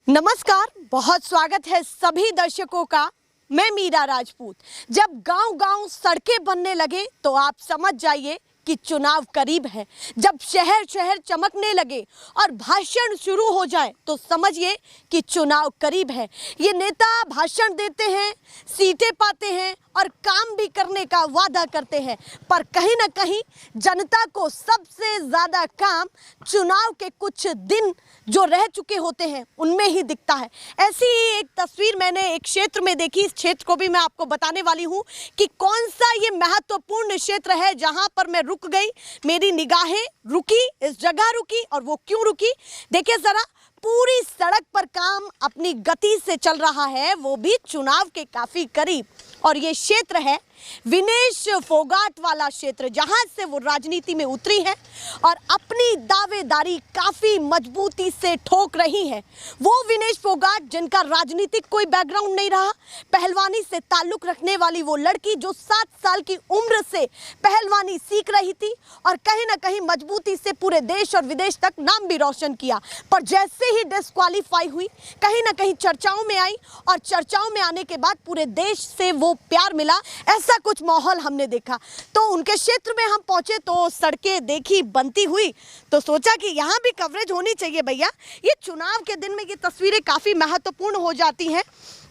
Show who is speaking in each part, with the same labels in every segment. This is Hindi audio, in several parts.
Speaker 1: नमस्कार, बहुत स्वागत है सभी दर्शकों का। मैं मीरा राजपूत। जब गांव-गांव सड़कें बनने लगे तो आप समझ जाइए कि चुनाव करीब है। जब शहर-शहर चमकने लगे और भाषण शुरू हो जाए तो समझिए कि चुनाव करीब है। ये नेता भाषण देते हैं, सीटें पाते हैं और काम भी करने का वादा करते हैं, पर कहीं ना कहीं जनता को सबसे ज़्यादा काम चुनाव के कुछ दिन जो रह चुके होते हैं उनमें ही दिखता है। ऐसी ही एक तस्वीर मैंने एक क्षेत्र में देखी। इस क्षेत्र को भी मैं आपको बताने वाली हूँ कि कौन सा ये महत्वपूर्ण क्षेत्र है जहाँ पर मैं रुक गई, मेरी निगाहें रुकी, इस जगह रुकी। और वो क्यों रुकी, देखिए ज़रा, पूरी सड़क पर काम अपनी गति से चल रहा है, वो भी चुनाव के काफ़ी करीब। और ये क्षेत्र है विनेश फोगाट वाला क्षेत्र, जहां से वो राजनीति में उतरी है और अपनी दावेदारी काफ़ी मजबूती से ठोक रही है। वो विनेश फोगाट जिनका राजनीतिक कोई बैकग्राउंड नहीं रहा, पहलवानी से ताल्लुक़ रखने वाली वो लड़की जो 7 साल की उम्र से पहलवानी सीख रही थी और कहीं ना कहीं मजबूती से पूरे देश और विदेश तक नाम भी रोशन किया, पर जैसे ही डिस्क्वालीफाई हुई कहीं ना कहीं चर्चाओं में आई और चर्चाओं में आने के बाद पूरे देश से वो प्यार मिला। ऐसा कुछ माहौल हमने देखा। तो उनके क्षेत्र में हम पहुंचे तो सड़कें देखी बनती हुई, तो सोचा कि यहाँ भी कवरेज होनी चाहिए भैया। ये चुनाव के दिन में ये तस्वीरें काफ़ी महत्वपूर्ण हो जाती हैं,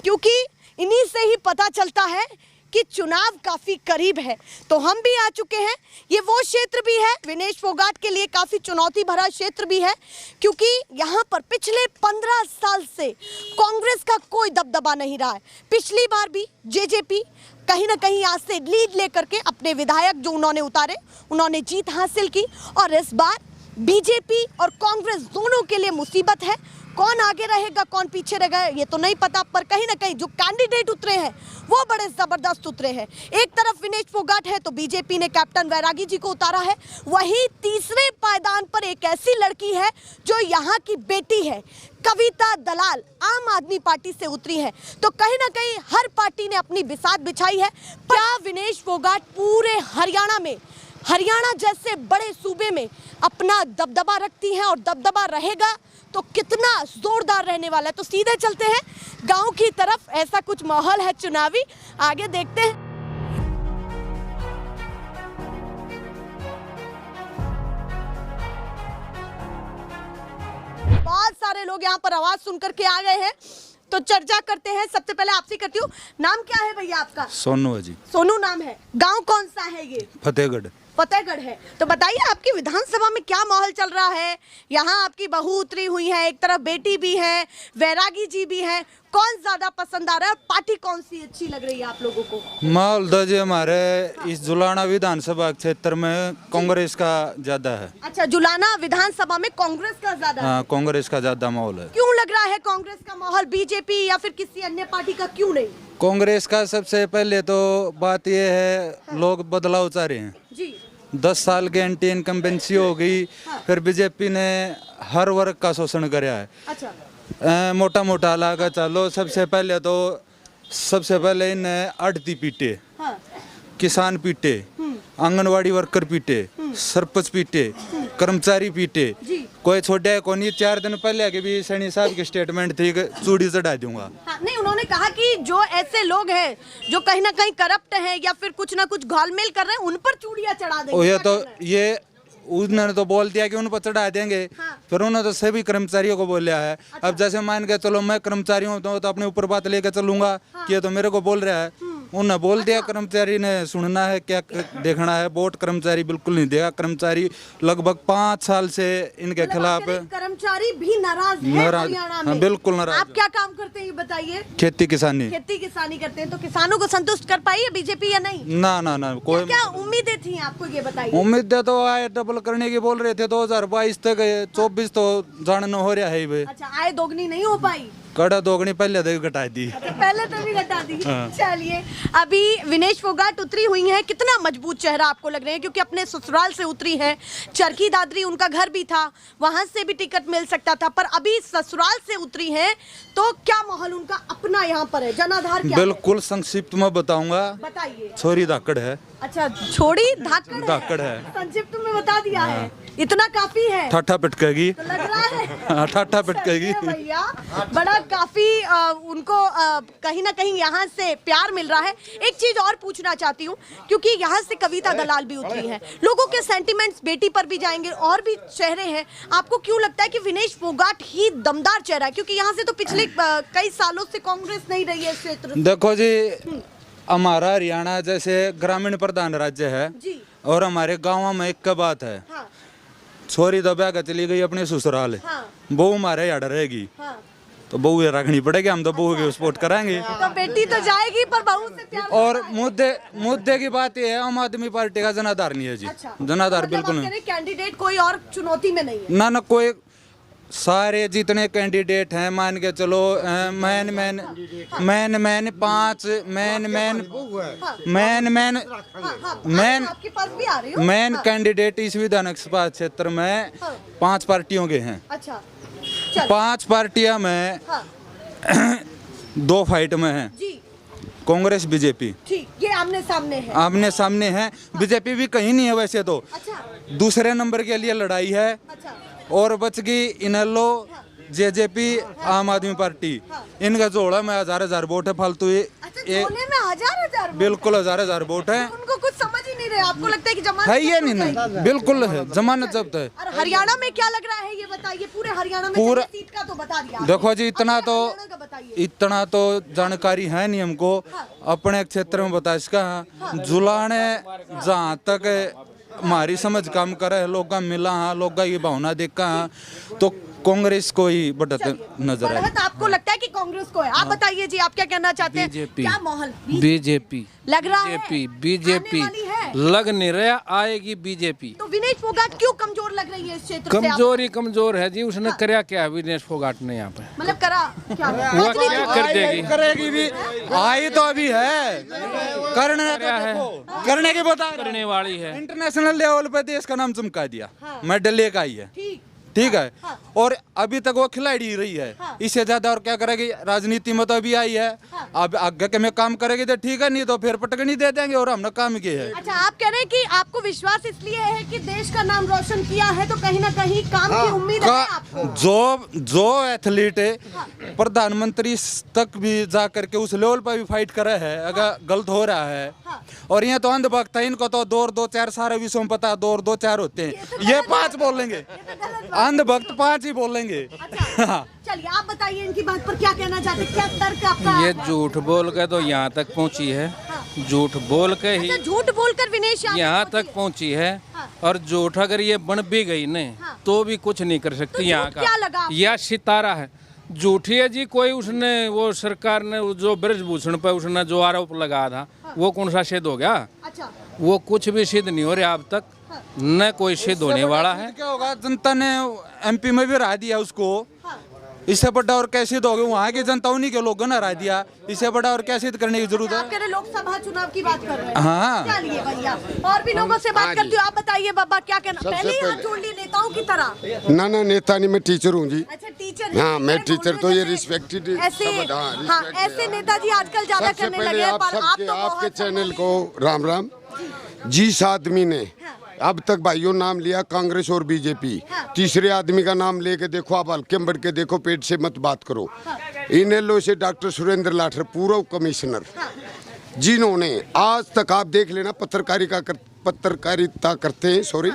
Speaker 1: क्योंकि इन्हीं से ही पता चलता है कि चुनाव काफ़ी करीब है। तो हम भी आ चुके हैं। ये वो क्षेत्र भी है, विनेश फोगाट के लिए काफ़ी चुनौती भरा क्षेत्र भी है, क्योंकि यहाँ पर पिछले 15 साल से कांग्रेस का कोई दबदबा नहीं रहा है। पिछली बार भी जेजेपी कहीं ना कहीं यहाँ से लीड लेकर के अपने विधायक जो उन्होंने उतारे, उन्होंने जीत हासिल की। और इस बार बीजेपी और कांग्रेस दोनों के लिए मुसीबत है। कौन आगे रहेगा कौन पीछे रहेगा ये तो नहीं पता, पर कहीं ना कहीं जो कैंडिडेट उतरे हैं वो बड़े ज़बरदस्त उतरे हैं। एक तरफ विनेश फोगाट है तो बीजेपी ने कैप्टन वैरागी जी को उतारा है, वहीं तीसरे पायदान पर एक ऐसी लड़की है जो यहाँ की बेटी है, कविता दलाल, आम आदमी पार्टी से उतरी है। तो कहीं ना कहीं हर पार्टी ने अपनी बिसात बिछाई है। क्या विनेश फोगाट पूरे हरियाणा जैसे बड़े सूबे में अपना दबदबा रखती हैं और दबदबा रहेगा तो कितना जोरदार रहने वाला है। तो सीधे चलते हैं गांव की तरफ, ऐसा कुछ माहौल है चुनावी, आगे देखते हैं। बहुत सारे लोग यहाँ पर आवाज सुनकर के आ गए हैं, तो चर्चा करते हैं। सबसे पहले आपसे करती हूँ, नाम क्या है भैया आपका?
Speaker 2: सोनू है जी।
Speaker 1: सोनू नाम है। गांव कौन सा है ये? फतेहगढ़ है। तो बताइए आपकी विधानसभा में क्या माहौल चल रहा है? यहाँ आपकी बहू उतरी हुई है, एक तरफ बेटी भी है, वैरागी जी भी है, कौन ज्यादा पसंद आ रहा है? पार्टी कौन सी अच्छी लग रही है आप लोगों को?
Speaker 2: माहौल तो जी हमारे इस जुलाना विधानसभा क्षेत्र में कांग्रेस का ज्यादा है।
Speaker 1: अच्छा, जुलाना विधानसभा में कांग्रेस का ज्यादा?
Speaker 2: हाँ, कांग्रेस का ज्यादा माहौल है।
Speaker 1: क्यों लग रहा है कांग्रेस का माहौल, बीजेपी या फिर किसी अन्य पार्टी का क्यों नहीं?
Speaker 2: कांग्रेस का सबसे पहले तो बात यह है, लोग बदलाव चाह रहे हैं जी। 10 साल के एंटी इनकम्बेंसी हो गई। फिर बीजेपी ने हर वर्ग का शोषण कराया है। अच्छा, मोटा मोटा लागा चलो, सबसे पहले इन्हें आड़ती पीटे, किसान पीटे, आंगनवाड़ी वर्कर पीटे, सरपंच पीटे, कर्मचारी पीटे, कोई छोड़े को नहीं। 4 दिन पहले के भी सैनी साहब की स्टेटमेंट थी कि चूड़ी चढ़ा दूंगा।
Speaker 1: हाँ, नहीं, उन्होंने कहा कि जो ऐसे लोग हैं जो कहीं ना कहीं करप्ट हैं या फिर कुछ ना कुछ घोलमेल कर रहे हैं, उन पर चूड़ियां चढ़ा देंगे।
Speaker 2: ये उन्होंने तो बोल दिया कि उन पर चढ़ा देंगे। हाँ। फिर उन्होंने तो सभी कर्मचारियों को बोल लिया है। अच्छा। अब जैसे मान के चलो मैं कर्मचारी हूँ तो अपने ऊपर बात लेकर चलूंगा। हाँ। कि ये तो मेरे को बोल रहा है। उन्होंने बोल दिया। अच्छा। कर्मचारी ने सुनना है, क्या देखना है। वोट कर्मचारी बिल्कुल नहीं देगा। कर्मचारी लगभग 5 साल से इनके खिलाफ,
Speaker 1: कर्मचारी भी नाराज है हरियाणा में।
Speaker 2: हाँ, बिल्कुल नाराज।
Speaker 1: आप क्या काम करते हैं बताइए?
Speaker 2: खेती किसानी
Speaker 1: करते हैं। तो किसानों को संतुष्ट कर पाई है बीजेपी या नहीं?
Speaker 2: ना कोई।
Speaker 1: क्या उम्मीदें थी आपको, ये बताइए?
Speaker 2: उम्मीदें तो आए डबल करने की बोल रहे थे 2022 तक, 24 तो जानना हो रहा है।
Speaker 1: अच्छा, आय दोगुनी नहीं हो पाई?
Speaker 2: कड़ा दोगुनी पहले तो घटा दी।
Speaker 1: अच्छा, पहले तो भी घटा दी। हाँ। चलिए, अभी विनेश फोगाट उतरी हुई हैं, कितना मजबूत चेहरा आपको लग रहे हैं, क्योंकि अपने ससुराल से उतरी है। चरखी दादरी उनका घर भी था, वहां से भी टिकट मिल सकता था, पर अभी ससुराल से उतरी है। तो क्या माहौल उनका अपना यहाँ पर है, जनाधार क्या?
Speaker 2: बिल्कुल संक्षिप्त में बताऊंगा।
Speaker 1: बताइए।
Speaker 2: छोरी धाकड़ है।
Speaker 1: अच्छा, छोड़ी धाकड़
Speaker 2: धाकड़ है।
Speaker 1: संक्षिप्त में बता दिया है, इतना काफी है।
Speaker 2: ठाठा पिटकेगी।
Speaker 1: तो लग रहा है
Speaker 2: हाँ, ठाठा पिटकेगी।
Speaker 1: सही है भैया, बड़ा काफी उनको कहीं ना कहीं यहाँ से प्यार मिल रहा है। एक चीज और पूछना चाहती हूँ, क्योंकि यहाँ से कविता दलाल भी उतरी है, लोगों के सेंटिमेंट्स बेटी पर भी जाएंगे और भी चेहरे हैं। आपको क्यों लगता है कि विनेश फोगाट ही दमदार चेहरा है? क्योंकि यहाँ से तो पिछले कई सालों से कांग्रेस नहीं रही है इस क्षेत्र में।
Speaker 2: देखो जी, हमारा हरियाणा जैसे ग्रामीण प्रधान राज्य है
Speaker 1: जी।
Speaker 2: और हमारे गाँव में एक बात है,
Speaker 1: हाँ,
Speaker 2: छोरी दबा के चली गई अपने ससुराल,
Speaker 1: हाँ,
Speaker 2: बहू हमारे याद रहेगी,
Speaker 1: हाँ।
Speaker 2: तो बहू रखनी पड़ेगी, हम तो बहू के सपोर्ट कराएंगे।
Speaker 1: तो बेटी तो जाएगी पर बहू से प्यार
Speaker 2: और मुद्दे की बात ये है, आम आदमी पार्टी का जनाधार नहीं है जी।
Speaker 1: अच्छा,
Speaker 2: जनाधार बिल्कुल नहीं।
Speaker 1: कैंडिडेट कोई और चुनौती में नहीं है।
Speaker 2: ना कोई, सारे जितने कैंडिडेट हैं मान के चलो, मैन पांच मैन
Speaker 1: आपके पास भी आ रही हूँ।
Speaker 2: मेन कैंडिडेट इस विधानसभा क्षेत्र में 5 पार्टियों के हैं।
Speaker 1: अच्छा, चल।
Speaker 2: 5 पार्टियां में
Speaker 1: हाँ,
Speaker 2: 2 फाइट में हैं,
Speaker 1: जी,
Speaker 2: कांग्रेस बीजेपी
Speaker 1: ठीक, ये आमने सामने है।
Speaker 2: आमने सामने हैं। बीजेपी भी कहीं नहीं है वैसे तो,
Speaker 1: अच्छा,
Speaker 2: दूसरे नंबर के लिए लड़ाई है।
Speaker 1: अच्छा,
Speaker 2: और बच गई इनेलो, जेजेपी, आम आदमी पार्टी, इनका जोड़ा में 1000 वोट है फालतू।
Speaker 1: अच्छा, जोड़े में 1000 वोट
Speaker 2: बिल्कुल 1000 वोट है।
Speaker 1: उनको कुछ समझ ही नहीं रहे। आपको लगता है कि जमानत
Speaker 2: है ये
Speaker 1: जब्त
Speaker 2: नहीं,
Speaker 1: हो जाएगी?
Speaker 2: नहीं बिल्कुल है, जमानत जब्त है।
Speaker 1: और हरियाणा में क्या लग रहा है ये बताइए? पूरे हरियाणा में
Speaker 2: पूरा-
Speaker 1: सीट का तो बता दिया।
Speaker 2: देखो जी,
Speaker 1: अब हरियाणा का बताइए।
Speaker 2: इतना तो जानकारी है नहीं हमको, अपने क्षेत्र में बता इसका जुलाने जहाँ तक हमारी समझ काम करे, लोग मिला हाँ, लोग की भावना देखा हाँ, तो कांग्रेस को ही बढ़त नजर है।
Speaker 1: बढ़त आपको लगता है कि कांग्रेस को है? आप बताइए जी, आप क्या कहना चाहते हैं?
Speaker 3: बीजेपी।
Speaker 1: क्या माहौल
Speaker 3: बीजेपी
Speaker 1: लग रहा है?
Speaker 3: बीजेपी
Speaker 1: आने वाली है?
Speaker 3: लग नहीं रहा, आएगी बीजेपी।
Speaker 1: तो विनेश फोगाट क्यों कमजोर लग रही है इस क्षेत्र से?
Speaker 3: कमजोर ही कमजोर है जी, उसने करया क्या है विनेश फोगाट ने यहाँ पे?
Speaker 1: मतलब करा क्या?
Speaker 3: वो क्या कर देगी?
Speaker 2: करेगी भी, आई तो अभी है, करने की बता रहे
Speaker 3: करने वाली है।
Speaker 2: इंटरनेशनल लेवल पे देश का नाम चमका दिया, मेडल लेकर आई है। ठीक है, और अभी तक वो खिलाड़ी ही रही है। इससे ज्यादा और क्या करेगी? राजनीति में तो अभी आई है, अब आगे के में काम करेगी तो ठीक है, नहीं तो फिर पटकनी दे देंगे। और हमने काम किया है।
Speaker 1: अच्छा, आप कह रहे हैं कि आपको विश्वास इसलिए है कि देश का नाम रोशन किया है, तो कहीं ना कहीं काम की उम्मीद है आपको?
Speaker 2: जो एथलीट है प्रधानमंत्री तक भी जा करके उस लेवल पर भी फाइट करे है, अगर गलत हो रहा है। और यहाँ तो अंधभक्त है, इनको तो 2-2-4 सारे विषयों में पता, 2-2-4 होते हैं, ये 5 बोलेंगे, अंधभक्त 5 ही बोलेंगे।
Speaker 1: अच्छा, चलिए आप बताइए इनकी बात पर क्या कहना चाहते हैं? क्या तर्क आपका?
Speaker 3: ये झूठ बोल के तो यहाँ तक पहुँची है, झूठ बोल के ही
Speaker 1: अच्छा, झूठ बोलकर विनेश
Speaker 3: यहाँ तक पहुँची है। और झूठ अगर ये बन भी गई न, तो भी कुछ नहीं कर सकती यहाँ
Speaker 1: झूठ क्या लगा
Speaker 3: का।
Speaker 1: आपको?
Speaker 3: यह सितारा है, झूठी है जी। कोई उसने वो सरकार ने जो ब्रजभूषण पे उसने जो आरोप लगा था, वो कौन सा सिद्ध हो गया?
Speaker 1: अच्छा,
Speaker 3: वो कुछ भी सिद्ध नहीं हो रहा अब तक, न कोई सिद्ध होने वाला है।
Speaker 2: क्या होगा? जनता ने एमपी में भी हरा दिया उसको, इससे बड़ा और क्या सिद्ध हो गया? वहाँ की जनता उन्हीं के लोगों ने हरा दिया, इससे बड़ा और क्या सिद्ध करने की जरूरत
Speaker 1: आप
Speaker 2: है?
Speaker 1: कह रहे लोकसभा चुनाव की बात कर रहे हैं?
Speaker 2: हाँ।
Speaker 1: चलिए भैया, और भी लोगों से बात करती हूँ। आप बताइए बाबा, क्या कहना? पहले ही हाथ जोड़ लिए नेताओं की तरह।
Speaker 4: ना नेता नहीं, मैं टीचर हूँ जी।
Speaker 1: अच्छा, टीचर।
Speaker 4: हाँ, मैं टीचर तो ये
Speaker 1: जैसे
Speaker 4: रिस्पेक्टेड
Speaker 1: ऐसे, हाँ, ऐसे नेताजी आजकल ज्यादा
Speaker 4: सबसे
Speaker 1: करने
Speaker 4: पहले
Speaker 1: लगे हैं,
Speaker 4: आप
Speaker 1: पर आप
Speaker 4: सबके
Speaker 1: तो
Speaker 4: आपके
Speaker 1: बहुत
Speaker 4: चैनल को राम राम। जिस आदमी ने अब तक भाइयों नाम लिया कांग्रेस और बीजेपी, तीसरे आदमी का नाम लेके देखो, आप हल्के में बढ़ के देखो, पेट से मत बात करो। इनेलो से डॉक्टर सुरेंद्र लाठर पूर्व कमिश्नर, जिन्होंने आज तक आप देख लेना पत्रकारिता करते हैं, सॉरी,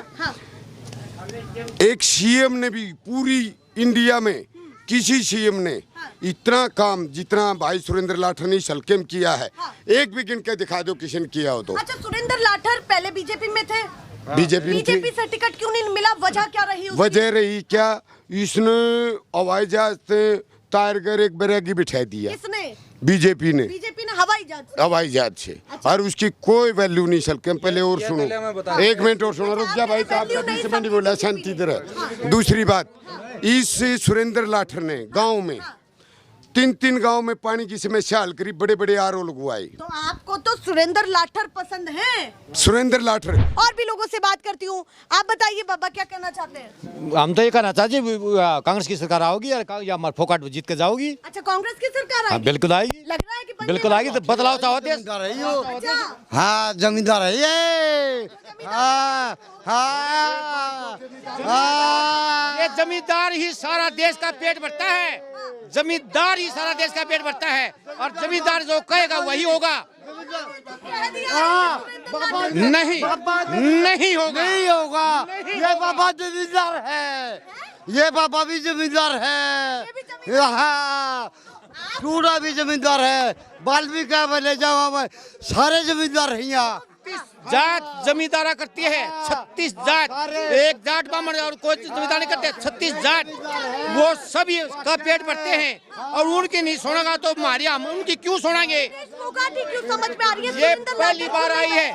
Speaker 4: एक सीएम ने भी पूरी इंडिया में किसी सीएम ने इतना काम जितना भाई सुरेंद्र लाठर ने इस हल्के में किया है, एक भी गिन के दिखा दो किसी ने किया हो तो।
Speaker 1: अच्छा, सुरेंद्र लाठर पहले बीजेपी में थे,
Speaker 4: बीजेपी में
Speaker 1: बीजेपी से टिकट क्यों नहीं मिला? वजह क्या रही उसकी?
Speaker 4: वजह रही क्या? इसने हवाई जहाज से टारगर एक बैरागी बिठा दिया,
Speaker 1: किसने?
Speaker 4: बीजेपी ने हवाई जहाज से।
Speaker 1: अच्छा।
Speaker 4: और उसकी कोई वैल्यू नहीं सके। पहले और सुनो, एक मिनट और सुनो, रुक जा भाई, तो आपका बीच में नहीं बोला, शांति दे रहा। दूसरी बात, इस सुरेंद्र लाठर ने गांव में 3 गांव में पानी की समस्या हल करी, बड़े बड़े आरओ लगवाए।
Speaker 1: तो आपको तो सुरेंद्र लाठर पसंद है।
Speaker 4: सुरेंद्र लाठर।
Speaker 1: और भी लोगों से बात करती हूँ, आप बताइए बाबा क्या कहना चाहते हैं?
Speaker 5: हम तो ये कहना चाहते कांग्रेस की सरकार आओगी या हमारे फोकाट जीत के जाओगी।
Speaker 1: अच्छा, कांग्रेस की सरकार
Speaker 5: हाँ,
Speaker 1: आएगी?
Speaker 5: बिल्कुल आएगी,
Speaker 1: लग रहा है कि बनने
Speaker 5: बिल्कुल आएगी। तो बदलाव चाहो देश।
Speaker 1: अच्छा,
Speaker 5: हाँ, जमींदार है ये। हाँ, हाँ, हाँ। ये जमींदार ही सारा देश का पेट भरता है। जमींदार ही सारा देश का पेट भरता है और जमींदार जो कहेगा वही होगा।
Speaker 1: कह दिया
Speaker 5: नहीं, नहीं होगा, नहीं होगा। ये बाबा जमींदार है, ये बाबा भी जमींदार है। हाँ, पूरा भी जमींदार है। वाल्मीकि में ले जाओ, सारे जमींदार हैं यहाँ। जात जमींदारा करती है, 36 जात। एक जाट ब्राह्मण और कोई जमींदार नहीं करते, 36 जाट वो सभी का पेट भरते हैं और उनकी नहीं सुनेगा तो मारिया हम उनकी क्यों सुनेंगे?
Speaker 1: क्यों समझ में आ रही है?
Speaker 5: ये पहली बार आई है।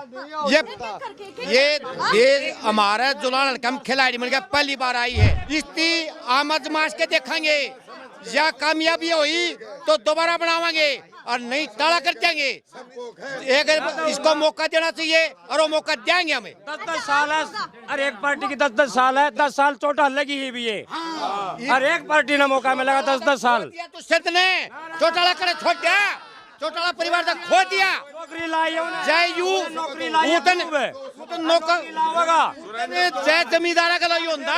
Speaker 5: ये देश हमारा जुलान कम खिलाड़ी मिल गया, पहली बार आई है। इसकी आमद मास के देखेंगे, या कामयाबी हुई तो दोबारा बनावांगे और नहीं टाला कर देंगे। एक इसको मौका देना चाहिए और वो मौका देंगे हमें।
Speaker 6: 10-10 साल है, हर एक पार्टी की 10-10 साल है। 10 साल चोटा लगी ही भी है। हर एक पार्टी ने मौका मिलेगा 10-10 साल।
Speaker 5: तो सिर्फ ने चोटाला करे छोड़ दिया, चोटाला परिवार तक खो दिया।
Speaker 6: नौकरी लाई है उन्हें।
Speaker 5: जय यू
Speaker 6: नौकरी लाई है
Speaker 5: नौकर
Speaker 6: लावेगा।
Speaker 5: जय जमींदारा का लाई होता।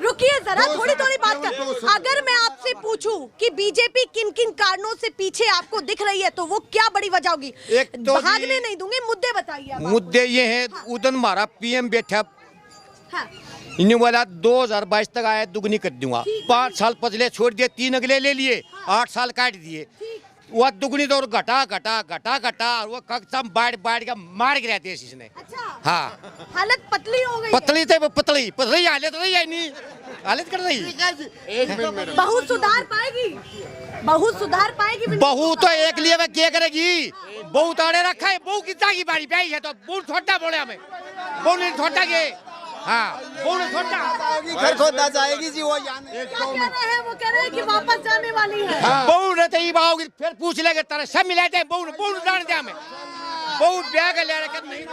Speaker 1: रुकिए जरा, थोड़ी बात कर। अगर मैं आपसे पूछूं कि बीजेपी किन किन कारणों से पीछे आपको दिख रही है तो वो क्या बड़ी वजह होगी?
Speaker 5: एक तो
Speaker 1: भागने नहीं दूंगे, मुद्दे बताइए आप।
Speaker 5: मुद्दे ये हैं, उधर हमारा पीएम बैठा,
Speaker 1: हाँ,
Speaker 5: इन्हें बोला 2022 तक आया दुगनी कर दूंगा। 5 साल पचले छोड़ दिए, 3 अगले ले लिए, 8 साल काट दिए। वो दुगनी तो घटा और वो कक्षम बाढ़ के मार गिरा देश इसने।
Speaker 1: अच्छा,
Speaker 5: हाँ,
Speaker 1: हालत पतली हो गई है।
Speaker 5: पतली थे पतली हालत नहीं है, नहीं हालत कर रही।
Speaker 1: बहुत सुधार पाएगी, बहुत सुधार पाएगी।
Speaker 5: बहू तो एक लिए वे क्या करेगी? बहू तो अड़े रखा है, बहू की जागी बारी पे आई है तो बहू छोटा बोले हमें, बहू नहीं छोटा के। हाँ, बहू नहीं छोटा
Speaker 7: घर खोदना चाहेगी जी वो।
Speaker 1: क्या कह रहे हैं? वो कह रहे हैं कि वापस जाने वाली है।
Speaker 5: बहू ने तो बाओगी फिर पूछ लेंगे तारा सब मिलाते हैं। बहू जान दिया हमें, बहू ब्याह कर ले रखे नहीं।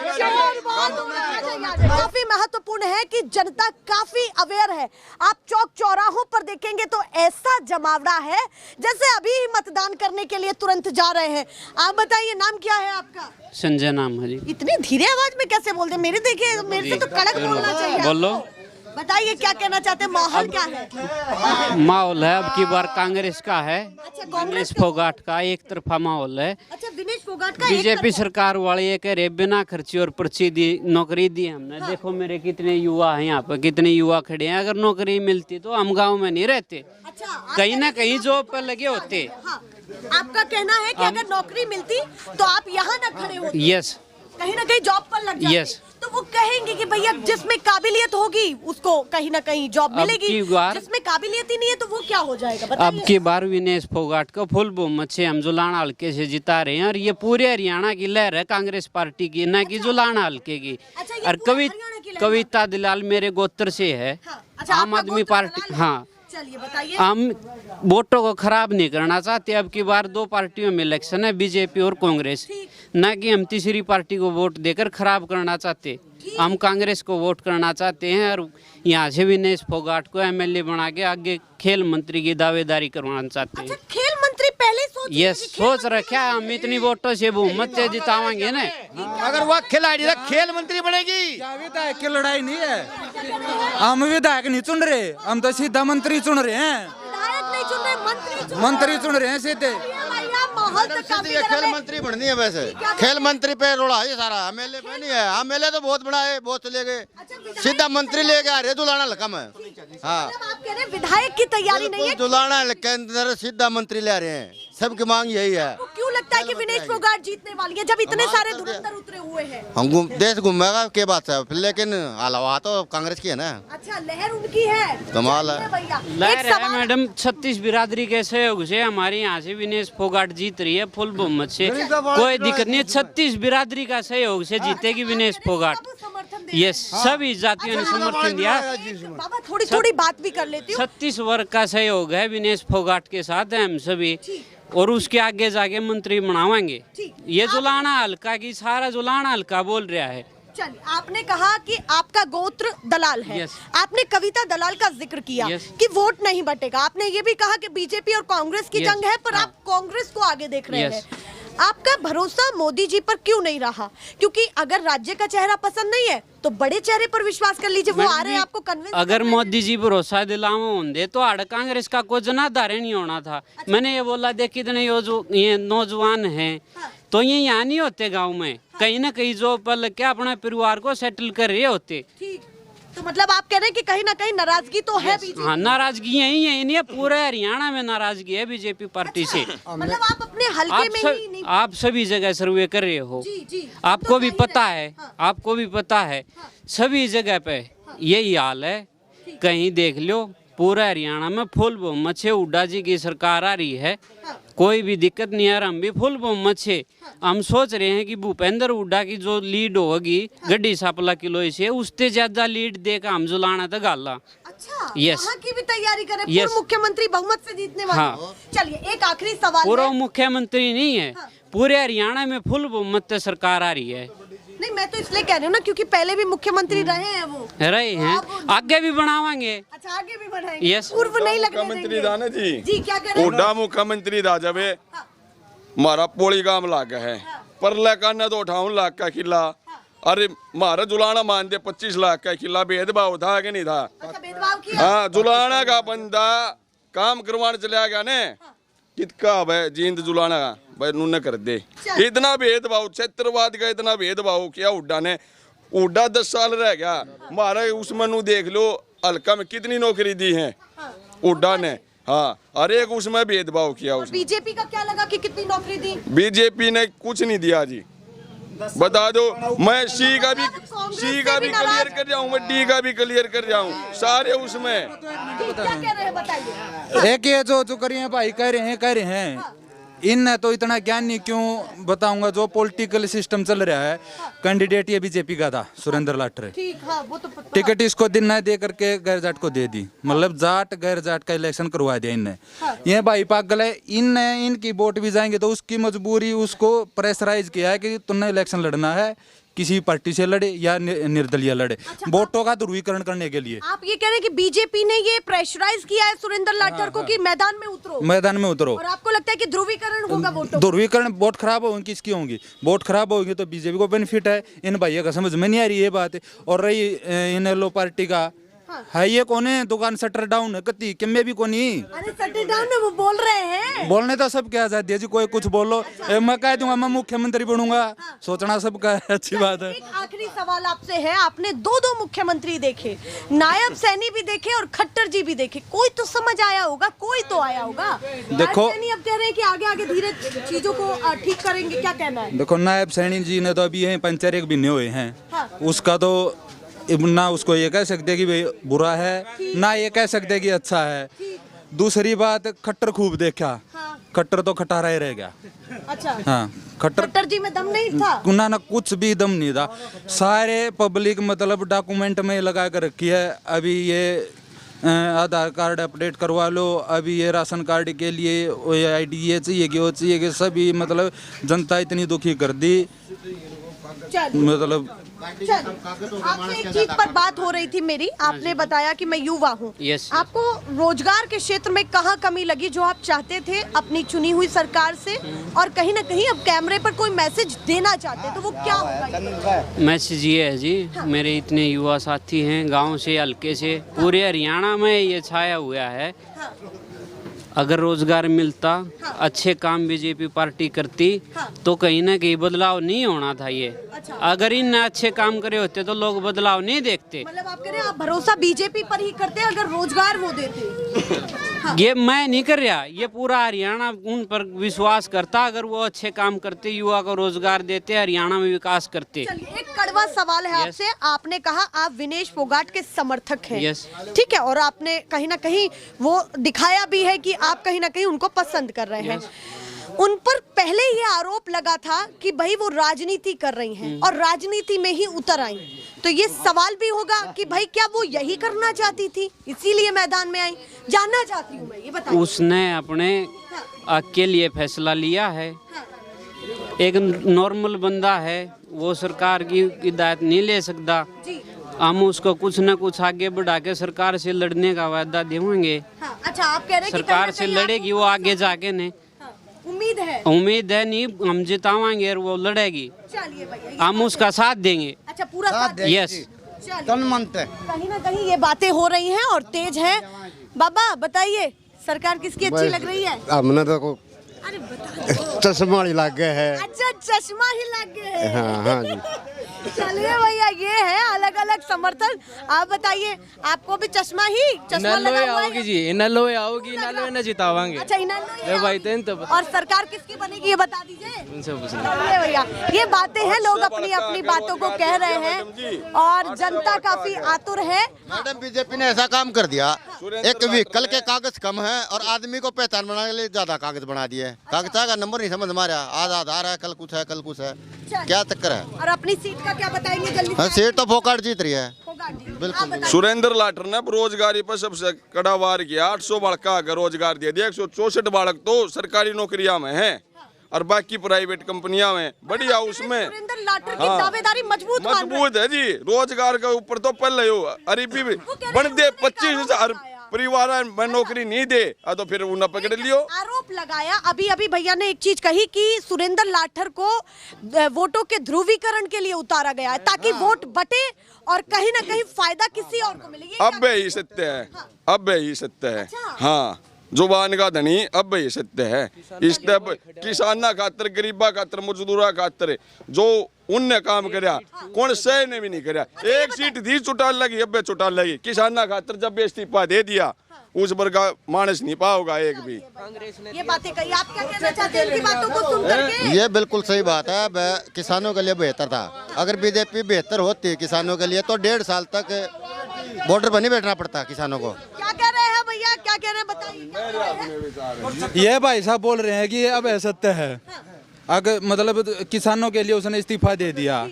Speaker 1: काफी महत्वपूर्ण है कि जनता काफी अवेयर है। आप चौक चौराहों पर देखेंगे तो ऐसा जमावड़ा है जैसे अभी ही मतदान करने के लिए तुरंत जा रहे हैं। आप बताइए, नाम क्या है आपका?
Speaker 8: संजय नाम है जी।
Speaker 1: इतनी धीरे आवाज में कैसे बोलते? मेरे देखिए, मेरे से तो कड़क बोलना चाहिए।
Speaker 8: बोलो,
Speaker 1: बताइए क्या कहना चाहते हैं? माहौल क्या है?
Speaker 8: माहौल है अब की बार कांग्रेस का है।
Speaker 1: अच्छा, कांग्रेस
Speaker 8: विनेश फोगाट का एक तरफा माहौल है।
Speaker 1: अच्छा, विनेश फोगाट का
Speaker 8: बीजेपी सरकार वाले ये कह रहे बिना खर्ची और पर्ची दी नौकरी दी हमने। देखो मेरे कितने युवा हैं यहाँ पर, कितने युवा खड़े हैं। अगर नौकरी मिलती तो हम गाँव में नहीं रहते,
Speaker 1: अच्छा,
Speaker 8: कहीं ना कहीं जॉब पर लगे होते।
Speaker 1: हाँ, आपका कहना है कि अगर नौकरी मिलती तो आप यहाँ न खड़े होते,
Speaker 8: यस,
Speaker 1: कहीं ना कहीं जॉब पर लग जाते।
Speaker 8: Yes.
Speaker 1: तो वो कहेंगे कि भैया जिसमें काबिलियत होगी उसको कहीं ना कहीं जॉब मिलेगी,
Speaker 8: की बार-
Speaker 1: जिसमें काबिलियत ही नहीं है तो वो क्या हो जाएगा?
Speaker 8: अब
Speaker 1: बताइए।
Speaker 8: की बार विनेश फोगाट को फुल बहुमत से हम जुलाना हल्के से जिता रहे हैं और ये पूरे हरियाणा की लहर है कांग्रेस पार्टी की, न कि जुलाना हल्के की।
Speaker 1: अच्छा, ये
Speaker 8: और
Speaker 1: पूरे हरियाणा की लहर है।
Speaker 8: कविता दलाल मेरे गोत्र से है।
Speaker 1: हाँ, अच्छा,
Speaker 8: आम
Speaker 1: आपका
Speaker 8: आदमी
Speaker 1: गोत्र
Speaker 8: पार्टी,
Speaker 1: दलाल है।
Speaker 8: हाँ,
Speaker 1: चलिए बताइए।
Speaker 8: हम वोटों को खराब नहीं करना चाहते। अब की बार 2 पार्टियों में इलेक्शन है, बीजेपी और कांग्रेस, न कि हम तीसरी पार्टी को वोट देकर खराब करना चाहते। हम कांग्रेस को वोट करना चाहते हैं और यहाँ से विनेश फोगाट को एमएलए बना के आगे खेल मंत्री की दावेदारी करवाना चाहते हैं।
Speaker 1: अच्छा, खेल मंत्री पहले सोच रहे
Speaker 8: ये
Speaker 1: थे कि खेल
Speaker 8: सोच रखा है हम इतनी वोटों से बहुमत से जितावांगे ना।
Speaker 5: अगर वो खिलाड़ी तो खेल मंत्री बनेगी।
Speaker 2: विधायक की लड़ाई नहीं है, हम विधायक नहीं चुन रहे, हम तो सीधा मंत्री चुन रहे हैं।
Speaker 1: विधायक नहीं चुन रहे,
Speaker 2: मंत्री चुन रहे हैं सीधे।
Speaker 1: माहौल तो काफी
Speaker 7: ये
Speaker 1: गर्म
Speaker 7: खेल
Speaker 1: है।
Speaker 7: मंत्री बननी है वैसे। खेल मंत्री पे रोड़ा है सारा, एमएलए पे नहीं है। एमएलए तो बहुत बड़ा है, बहुत चले गए। सीधा मंत्री लेके आ रहे, दुलाना लकम है। हाँ,
Speaker 1: मतलब आप कह रहे हैं विधायक की तैयारी नहीं है।
Speaker 7: दुलाना के अंदर सीधा मंत्री ले रहे हैं, सबकी मांग यही है।
Speaker 1: आपको क्यों लगता है कि विनेश फोगाट जीतने वाली है जब इतने सारे धुरंधर उतरे हुए हैं?
Speaker 7: हम देश घूमेगा के बात है, लेकिन हलवा तो कांग्रेस की है ना।
Speaker 1: अच्छा, लहर उनकी है,
Speaker 7: कमाल है।
Speaker 1: भैया।
Speaker 8: लहर
Speaker 1: एक
Speaker 8: है
Speaker 1: सवाल-
Speaker 8: मैडम, 36 बिरादरी के सहयोग से हमारे यहाँ से विनेश फोगाट जीत रही है फुल बहुमत से। कोई दिक्कत नहीं, 36 बिरादरी का सहयोग से जीतेगी विनेश फोगाट।
Speaker 1: सब समर्थन करते
Speaker 8: यस, सभी जातियों ने समर्थन दिया।
Speaker 1: बाबा थोड़ी थोड़ी बात भी कर लेती हूँ।
Speaker 8: 36 वर्ग का सहयोग है विनेश फोगाट के साथ हम सभी, और उसके आगे जाके मंत्री बनावाएंगे। ये जुलाना हल्का की सारा जुलाना हल्का बोल रहा है।
Speaker 1: चलिए, आपने कहा कि आपका गोत्र दलाल है।
Speaker 8: Yes.
Speaker 1: आपने कविता दलाल का जिक्र किया
Speaker 8: Yes.
Speaker 1: कि वोट नहीं बटेगा। आपने ये भी कहा कि बीजेपी और कांग्रेस की
Speaker 8: Yes.
Speaker 1: जंग है, पर आप कांग्रेस को आगे देख रहे
Speaker 8: Yes.
Speaker 1: हैं। आपका भरोसा मोदी जी पर क्यों नहीं रहा? क्योंकि अगर राज्य का चेहरा पसंद नहीं है तो बड़े चेहरे पर विश्वास कर लीजिए, वो आ रहे हैं आपको कन्विंस।
Speaker 8: अगर मोदी जी भरोसा दिलावा होंगे तो आड़ कांग्रेस का कोई जनाधार नहीं होना था। मैंने ये बोला देख कितने ये नौजवान हैं तो ये यहाँ नहीं होते गांव में, कहीं ना कहीं जो पल क्या अपने परिवार को सेटल कर रहे होते।
Speaker 1: ठीक, तो मतलब आप कह रहे हैं कि कहीं ना कहीं नाराजगी तो है बीजेपी।
Speaker 8: हाँ, नाराजगी यही है, नहीं पूरे हरियाणा में नाराजगी है बीजेपी पार्टी से।
Speaker 1: मतलब आप अपने हल्के में ही नहीं।
Speaker 8: आप सभी जगह सर्वे कर रहे हो,
Speaker 1: जी,
Speaker 8: आपको
Speaker 1: तो
Speaker 8: भी
Speaker 1: सही
Speaker 8: पता
Speaker 1: है।
Speaker 8: है, आपको भी पता है, सभी जगह पे यही हाल है। कहीं देख लो पूरा हरियाणा में फुल बहुमत से हुड्डा जी की सरकार आ रही है, कोई भी दिक्कत नहीं है। हम भी फुल बहुमत से हम सोच रहे हैं कि भूपेंद्र हुड्डा की जो लीड होगी गड्डी सापला किलो से उससे ज्यादा लीड देकर हम जुलाना तक गाला।
Speaker 1: अच्छा,
Speaker 8: Yes.
Speaker 1: वहाँ की भी तैयारी करें।
Speaker 8: Yes.
Speaker 1: पूर्व मुख्यमंत्री बहुमत से जीतने वाले।
Speaker 8: हाँ।
Speaker 1: चलिए, एक आखिरी सवाल
Speaker 8: पूरा
Speaker 1: है।
Speaker 8: मुख्यमंत्री नहीं है, पूरे हरियाणा में फुल बहुमत से सरकार आ रही है।
Speaker 1: नहीं, मैं तो इसलिए कह रही हूँ ना क्योंकि पहले भी मुख्यमंत्री रहे हैं वो।
Speaker 8: रहे हैं, आगे भी बनावांगे।
Speaker 1: अच्छा, आगे भी बढ़ाएंगे।
Speaker 8: Yes.
Speaker 1: पूर्व नहीं लगने
Speaker 9: मुख्यमंत्री
Speaker 1: देंगे।
Speaker 9: दाना जी
Speaker 1: जी, क्या कह रहे हैं?
Speaker 9: ओडा मुख्यमंत्री राजावे मारा पोली गांव लाग है पर लकाना तो 58 लाख का किला। अरे मारा जुलाना मान दे 25 लाख का किला, भेदभाव था कि नहीं था?
Speaker 1: अच्छा, भेदभाव किया।
Speaker 9: हाँ, जुलाना का बंदा काम करवाने चला गया ने कितका है जींद जुलाना का भाई नूने कर दे। इतना भेदभाव क्षेत्रवाद का इतना भेदभाव किया हुड्डा ने। हुड्डा 10 साल रह गया, मारा उसमें नू देख लो हल्का में कितनी नौकरी दी है हुड्डा ने। हाँ, हर एक उसमें भेदभाव किया उसने।
Speaker 1: बीजेपी का क्या लगा कि कितनी नौकरी दी?
Speaker 9: बीजेपी ने कुछ नहीं दिया जी, बता दो। मैं सी का भी क्लियर कर जाऊँ, मैं डी का भी क्लियर कर जाऊँ, सारे उसमें।
Speaker 1: क्या कह रहे हैं बताइए।
Speaker 2: एक ये जो करिए भाई कह रहे हैं इन तो इतना ज्ञान नहीं क्यों बताऊंगा। जो पॉलिटिकल सिस्टम चल रहा है, कैंडिडेट ये बीजेपी का था सुरेंद्र लाटरे।
Speaker 1: ठीक, हाँ, वो तो पता।
Speaker 2: टिकट इसको दिन न दे करके गैर जाट को दे दी, मतलब जाट गैर जाट का इलेक्शन करवा दिया इनने। ये भाई पागल है, इनकी वोट भी जाएंगे तो उसकी मजबूरी उसको प्रेशराइज किया है कि तुमने इलेक्शन लड़ना है, किसी पार्टी से लड़े या निर्दलीय लड़े, वोटों का ध्रुवीकरण करने के लिए।
Speaker 1: आप ये कह रहे हैं कि बीजेपी ने ये प्रेशराइज किया है सुरेंद्र लाटर को कि मैदान में उतरो।
Speaker 2: मैदान में उतरो।
Speaker 1: और आपको लगता है कि ध्रुवीकरण होगा वोटों?
Speaker 2: ध्रुवीकरण, वोट खराब होंगी किसकी होंगी? वोट खराब होगी तो बीजेपी को बेनिफिट है। इन भाइयों का समझ में नहीं आ रही ये बात। और रही इन येलो पार्टी का है, ये कौन है दुकान शटर डाउन कती कि मैं भी कोनी।
Speaker 1: अरे शटर डाउन में वो बोल रहे हैं।
Speaker 2: बोलने तो सब क्या आजादी है जी, कोई कुछ बोलो। मैं कह दूंगा मैं मुख्यमंत्री बनूंगा, सोचना सबका अच्छी बात है।
Speaker 1: एक आखिरी सवाल आपसे है, आपने दो मुख्यमंत्री देखे, नायब सैनी भी देखे और खट्टर जी भी देखे, कोई तो समझ आया होगा, कोई तो आया होगा।
Speaker 2: देखो,
Speaker 1: सैनी अब कह रहे हैं कि आगे आगे धीरे चीजों को ठीक करेंगे, क्या कहना है?
Speaker 2: देखो, नायब सैनी जी ने तो अभी यहीं पंचर एक महीने हुए हैं, उसका तो ना उसको ये कह सकते कि भाई बुरा है, ना ये कह सकते कि अच्छा है। दूसरी बात, खट्टर खूब देखा, खट्टर तो खटारा ही रह गया।
Speaker 1: अच्छा,
Speaker 2: हाँ,
Speaker 1: खट्टर जी में दम नहीं था?
Speaker 2: ना कुछ भी दम नहीं था। सारे पब्लिक मतलब डॉक्यूमेंट में लगा कर रखी है। अभी ये आधार कार्ड अपडेट करवा लो, अभी ये राशन कार्ड के लिए ID ये चाहिए कि वो चाहिए कि सभी मतलब जनता इतनी दुखी कर दी। मतलब
Speaker 1: आपसे एक चीज पर बात हो रही थी मेरी, आपने बताया कि मैं युवा हूँ।
Speaker 8: Yes.
Speaker 1: आपको रोजगार के क्षेत्र में कहाँ कमी लगी जो आप चाहते थे अपनी चुनी हुई सरकार से, और कहीं ना कहीं अब कैमरे पर कोई मैसेज देना चाहते तो वो क्या होगा?
Speaker 8: मैसेज ये है जी, मेरे इतने युवा साथी हैं गांव से, हल्के से, पूरे हरियाणा में ये छाया हुआ है। अगर रोजगार मिलता, अच्छे काम बीजेपी पार्टी करती तो कहीं ना कहीं बदलाव नहीं होना था ये। अगर इन अच्छे काम करे होते तो लोग बदलाव नहीं देखते।
Speaker 1: मतलब आप कह रहे हैं आप भरोसा बीजेपी पर ही करते अगर रोजगार वो देते?
Speaker 8: ये मैं नहीं कर रहा, ये पूरा हरियाणा उन पर विश्वास करता। अगर वो अच्छे काम करते, युवा को रोजगार देते, हरियाणा में विकास करते।
Speaker 1: चलिए, एक कड़वा सवाल है आपसे। आपने कहा आप विनेश फोगाट के समर्थक हैं,
Speaker 8: Yes.
Speaker 1: ठीक है, और आपने कहीं ना कहीं वो दिखाया भी है कि आप कहीं ना कहीं उनको पसंद कर रहे हैं। उन पर पहले ये आरोप लगा था कि भाई वो राजनीति कर रही हैं और राजनीति में ही उतर आई। तो ये सवाल भी होगा कि भाई क्या वो यही करना चाहती थी, इसीलिए मैदान में आई? जानना चाहती हूँ मैं, ये बताइए।
Speaker 8: उसने अपने हक के लिए फैसला लिया है। एक नॉर्मल बंदा है, वो सरकार की हिदायत नहीं ले सकता। हम उसको कुछ न कुछ आगे बढ़ा के सरकार से लड़ने का वादा देंगे।
Speaker 1: हाँ, अच्छा, आप कह रहे हैं कि
Speaker 8: सरकार
Speaker 1: कहीं
Speaker 8: से
Speaker 1: ना कहीं
Speaker 8: लड़ेगी वो आगे जाके ने।
Speaker 1: हाँ,
Speaker 8: उम्मीद है नहीं, हम जितावाएंगे और वो लड़ेगी,
Speaker 1: चलिए भैया,
Speaker 8: हम उसका साथ देंगे।
Speaker 1: अच्छा, पूरा साथ देंगे।
Speaker 8: यस,
Speaker 1: कहीं ना कहीं ये बातें हो रही हैं और तेज है। बाबा बताइए, सरकार किसकी अच्छी लग रही है?
Speaker 5: हमने तो
Speaker 1: अरे बता दो।
Speaker 5: चश्मा ही लग गए है।
Speaker 1: अच्छा, चश्मा ही लग गए।
Speaker 5: हाँ हाँ जी।
Speaker 1: चलिए भैया, ये है अलग अलग समर्थन। आप बताइए, आपको भी चश्मा लगा हुआ है?
Speaker 10: जी इनालो आओगी, इनालो ने जितावांगे।
Speaker 1: अच्छा, इनालो
Speaker 10: भाई तो
Speaker 1: और सरकार किसकी बनेगी ये बता दीजिए। चलिए भैया, ये बातें हैं, लोग अपनी अपनी बातों को कह रहे हैं और जनता काफी आतुर है।
Speaker 7: मैडम, बीजेपी ने ऐसा काम कर दिया, एक व्हीकल के कागज कम है और आदमी को पहचान बनाने के लिए ज्यादा कागज बना दिए। कागजा का नंबर नहीं समझ मारा, आज आधार है, कल कुछ है, कल कुछ है, क्या चक्कर है?
Speaker 1: और अपनी सीट का क्या बताएंगे जल्दी
Speaker 7: हाँ,
Speaker 1: से?
Speaker 7: सीट तो फोकाट जीत रही है।
Speaker 1: बिल्कुल।
Speaker 9: सुरेंद्र लाठर ने बेरोजगारी पर सबसे कड़ा वार किया। 800 बालक का रोजगार दे दिया। 164 बालक तो सरकारी नौकरियां में हैं और बाकी प्राइवेट कंपनियां में। बढ़िया, उसमें
Speaker 1: सुरेंद्र लाठर की दावेदारी मजबूत
Speaker 9: है जी। रोजगार के ऊपर तो पहले हो अरीबी बन दे 25,000 परिवार में नौकरी नहीं दे तो फिर उन्हें पकड़ लियो।
Speaker 1: आरोप लगाया अभी भैया ने एक चीज कही कि सुरेंद्र लाठर को वोटों के ध्रुवीकरण के लिए उतारा गया है ताकि वोट बटे और कहीं ना कहीं फायदा किसी और को मिले।
Speaker 9: अब यही सत्य है, अब यही सत्य है। हाँ, जुबान का धनी अब यही सत्य है। इस किसाना खातर, गरीबा खातर, मजदूरा खातर जो उनने काम करया, कौन सही ने भी नहीं करया। एक सीट थी चुटाल लगी, अब चुटाल लगी। किसाना खातर जब इस्तीफा दे दिया, उस वर्ग का मानस नहीं पाओगा एक भी।
Speaker 1: ये बातें कही, आप क्या कहना चाहते हैं इनकी बातों को सुन करके?
Speaker 7: ये बिल्कुल सही बात है। किसानों के लिए बेहतर था। अगर बीजेपी बेहतर होती किसानों के लिए तो 1.5 साल तक बॉर्डर पर नहीं बैठना पड़ता किसानों को।
Speaker 1: क्या कह रहे हैं भैया, क्या कह रहे हैं बताइए।
Speaker 2: ये भाई साहब बोल रहे हैं कि अब असत्य है। अगर मतलब किसानों के लिए उसने इस्तीफा दे दिया,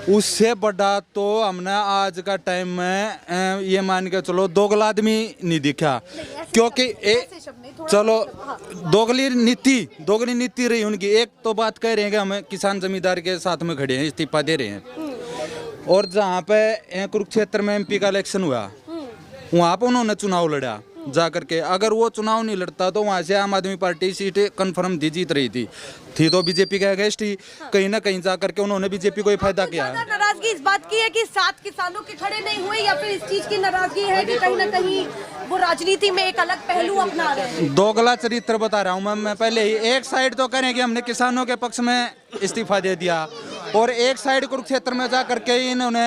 Speaker 2: उससे बड़ा तो हमने आज का टाइम में ये मान के चलो दोगला आदमी नहीं दिखा, क्योंकि चलो दोगली नीति रही उनकी। एक तो बात कह रहे हैं कि हम किसान जमींदार के साथ में खड़े हैं, इस्तीफा दे रहे हैं। और जहाँ पे कुरुक्षेत्र में MP का इलेक्शन हुआ, वहाँ पे उन्होंने चुनाव लड़ा जा करके। अगर वो चुनाव नहीं लड़ता तो वहाँ से आम आदमी पार्टी सीट कंफर्म जीत रही थी तो बीजेपी का अगेंस्ट ही। कहीं ना कहीं जा करके उन्होंने बीजेपी को ही फायदा किया है।
Speaker 1: नाराजगी इस बात की है कि 7 किसानों के खड़े नहीं हुए, या फिर इस चीज की नाराजगी है कि कहीं ना कहीं वो राजनीति में एक अलग पहलू अपना रहे हैं?
Speaker 2: दोगला चरित्र बता रहा हूँ मैं पहले ही। एक साइड तो करें कि हमने किसानों के पक्ष में इस्तीफा दे दिया और एक साइड कुरुक्षेत्र में जा करके इन्होंने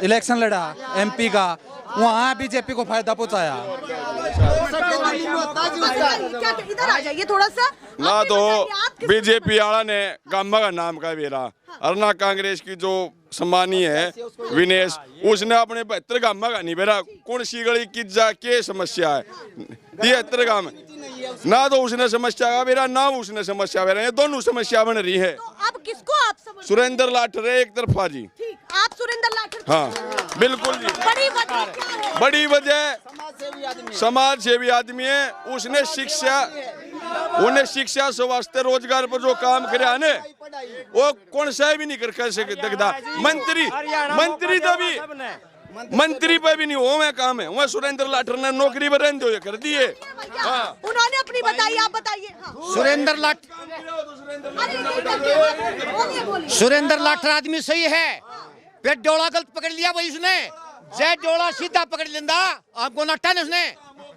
Speaker 2: इलेक्शन लड़ा MP का, वहाँ बीजेपी को फायदा पहुँचाया।
Speaker 1: इधर आ जाइए थोड़ा सा।
Speaker 9: ना तो बीजेपी वाला ने गामा का नाम का बेरा और ना कांग्रेस की जो सम्मानी है विनेश, उसने अपने 72 गामा का नहीं बेरा। कौन सी गली की जाके समस्या है 73 गांव में, ना तो उसने समस्या का बेरा ना उसने समस्या बेरा, ये दोनों समस्या बन रही है।
Speaker 1: तो अब किसको आप समझ?
Speaker 9: सुरेंद्र लाठर एक तरफा जी।
Speaker 1: आप सुरेंद्र लाठर?
Speaker 9: हाँ बिल्कुल जी।
Speaker 1: बड़ी वजह क्या है?
Speaker 9: बड़ी वजह समाज सेवी आदमी है। उसने शिक्षा स्वास्थ्य रोजगार पर जो काम कराया ने वो कौन सा भी नहीं कर सकता। मंत्री पे भी नहीं हो मैं काम है। वहाँ सुरेंद्र लाठर ने नौकरी पर रहने दो कर दिए। हाँ।
Speaker 1: उन्होंने अपनी बताई, आप बताइए।
Speaker 11: सुरेंद्र लाठर आदमी सही है, पेट डोला गलत पकड़ लिया भाई उसने। जय डोला सीधा पकड़ लेंदा, आपको नट्टा ने उसने।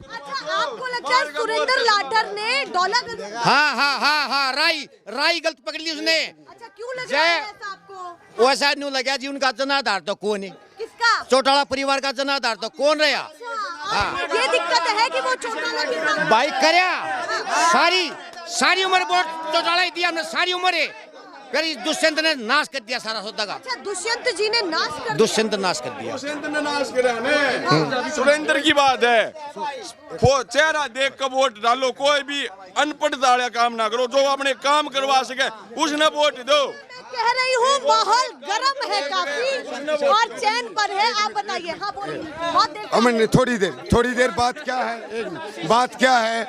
Speaker 1: अच्छा, आपको लगता है सुरेंद्र लाठर ने डोला गलत?
Speaker 11: हाँ, राई गलत पकड़ ली उसने।
Speaker 1: अच्छा, क्यों लग रहा है ऐसा आपको?
Speaker 11: वो ऐसा नहीं लगा जी, उनका जनाधार तो कौन है?
Speaker 1: किसका?
Speaker 11: चौटाला परिवार का जनाधार तो कौन रहा?
Speaker 1: ये दिक्कत है कि वो चौटाला की
Speaker 11: बाइक करया सारी उम्र वोट चौटाला ही दिया हमने, सारी उम्र है। फिर दुष्यंत ने नाश कर दिया सारा सौदा का।
Speaker 1: अच्छा, दुष्यंत जी ने नाश कर दिया?
Speaker 11: दुष्यंत नाश कर दिया।
Speaker 9: दुष्यंत ने नाश करा। सुरेंद्र की बात है, चेहरा देख कर वोट डालो। कोई भी अनपढ़ दाड़ा काम ना करो, जो अपने काम करवा सके उसने वोट दो।
Speaker 1: कह रही हूँ माहौल गर्म है काफी और चैन पर है। आप बताइए। हाँ बोलिए। बहुत देर
Speaker 4: अमन थोड़ी देर बात क्या है, एक मिनट। बात क्या है,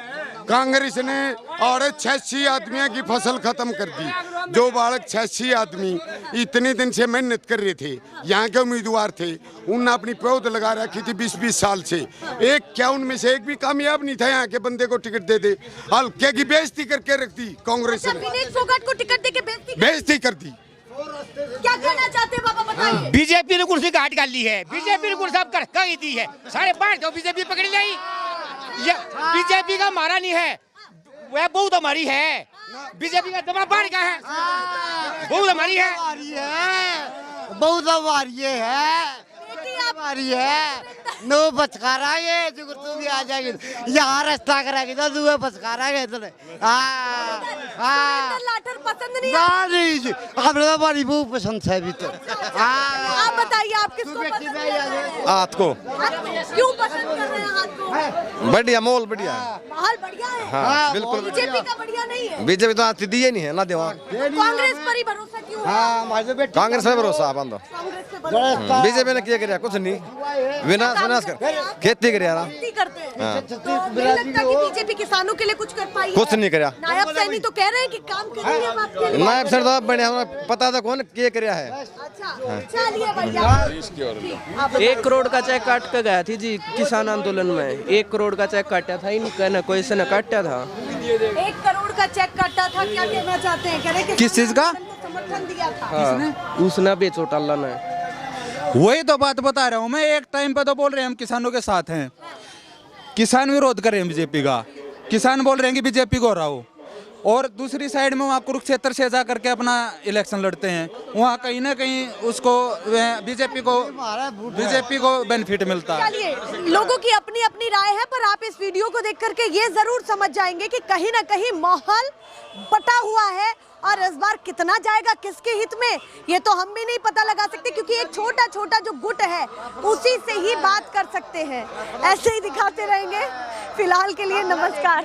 Speaker 4: कांग्रेस ने और 86 आदमियों की फसल खत्म कर दी। जो बालक 86 आदमी इतने दिन से मेहनत कर रहे थे, यहाँ के उम्मीदवार थे, उनने अपनी पौध लगा रखी थी 20-20 साल से। क्या उनमें से एक भी कामयाब नहीं था यहाँ के बंदे को टिकट दे दे। हल्के की बेइज्जती करके रख दी कांग्रेस ने।
Speaker 1: विनेश फोगाट को टिकट देके
Speaker 4: बेइज्जती कर दी।
Speaker 1: क्या कहना चाहते हैं बाबा, बताइए।
Speaker 11: बीजेपी ने कुर्सी काट ली है, बीजेपी ने कुर्सी कर दी है। 5.5 तो बीजेपी पकड़ ली। ये बीजेपी का हमारा नहीं है, वह बहुत हमारी है। बीजेपी का दबा बढ़ गया है, बहुत हमारी है,
Speaker 5: बहुत हमारी है, हमारी है। नो बचकारा ये जो तू भी आ जाएगी यहाँ रास्ता कराएगी तो तू बचकारा गए तो
Speaker 1: लाठर पसंद नहीं
Speaker 5: नहीं जी, हमें तो बड़ी बहुत पसंद है भी तो।
Speaker 1: आप बताइए आप किसको पसंद कर रहे हैं?
Speaker 7: हाथ को
Speaker 1: क्यों पसंद कर रहे हैं हाथ को?
Speaker 7: बढ़िया, माहौल बढ़िया है।
Speaker 1: माहौल बढ़िया है।
Speaker 7: हाँ, बिल्कुल
Speaker 1: बीजेपी का बढ़िया नहीं है।
Speaker 7: बीजेपी तो आज दिए नहीं है ना देवा।
Speaker 1: कांग्रेस पर ही भरोसा क्यों है?
Speaker 7: कांग्रेस पे भरोसा बंद।
Speaker 1: कांग्रेस पे भरोसा।
Speaker 7: बीजेपी ने क्या किया? कुछ नहीं, विनाश कर खेती कर
Speaker 1: खेती करते हैं। तो नहीं लगता कि बीजेपी किसानों के लिए कुछ कर पाई है?
Speaker 7: कुछ नहीं करा।
Speaker 1: नायब सैनी तो कह रहे हैं कि काम करेंगे हम आपके लिए।
Speaker 7: नायब सर तो बढ़िया, पता था कौन क्या कराया है।
Speaker 1: अच्छा चलिए भैया।
Speaker 10: 1 करोड़ का चेक काट के गया थी जी किसान आंदोलन में। 1 करोड़ का चेक काटा था, इनका कोई से न काटा था।
Speaker 1: 1 करोड़ का चेक काटा था। क्या कहना चाहते हैं? कह रहे कि
Speaker 2: किस चीज का
Speaker 1: समर्थन दिया था?
Speaker 10: हाँ, उसने बेचो टाला ने।
Speaker 2: वही तो बात बता रहा हूँ मैं। एक टाइम पे तो बोल रहे हैं हम किसानों के साथ हैं, किसान विरोध कर रहे हैं बीजेपी का, किसान बोल रहे हैं कि बीजेपी को हराओ, और दूसरी साइड में वहाँ कुरुक्षेत्र से जा करके अपना इलेक्शन लड़ते हैं। वहाँ कहीं ना कहीं उसको बीजेपी को बेनिफिट मिलता है।
Speaker 1: चलिए, लोगों की अपनी अपनी राय है, पर आप इस वीडियो को देख करके ये जरूर समझ जाएंगे कि कहीं ना कहीं माहौल बटा हुआ है, और इस बार कितना जाएगा किसके हित में ये तो हम भी नहीं पता लगा सकते, क्योंकि एक छोटा छोटा जो गुट है उसी से ही बात कर सकते हैं। ऐसे ही दिखाते रहेंगे। फिलहाल के लिए नमस्कार।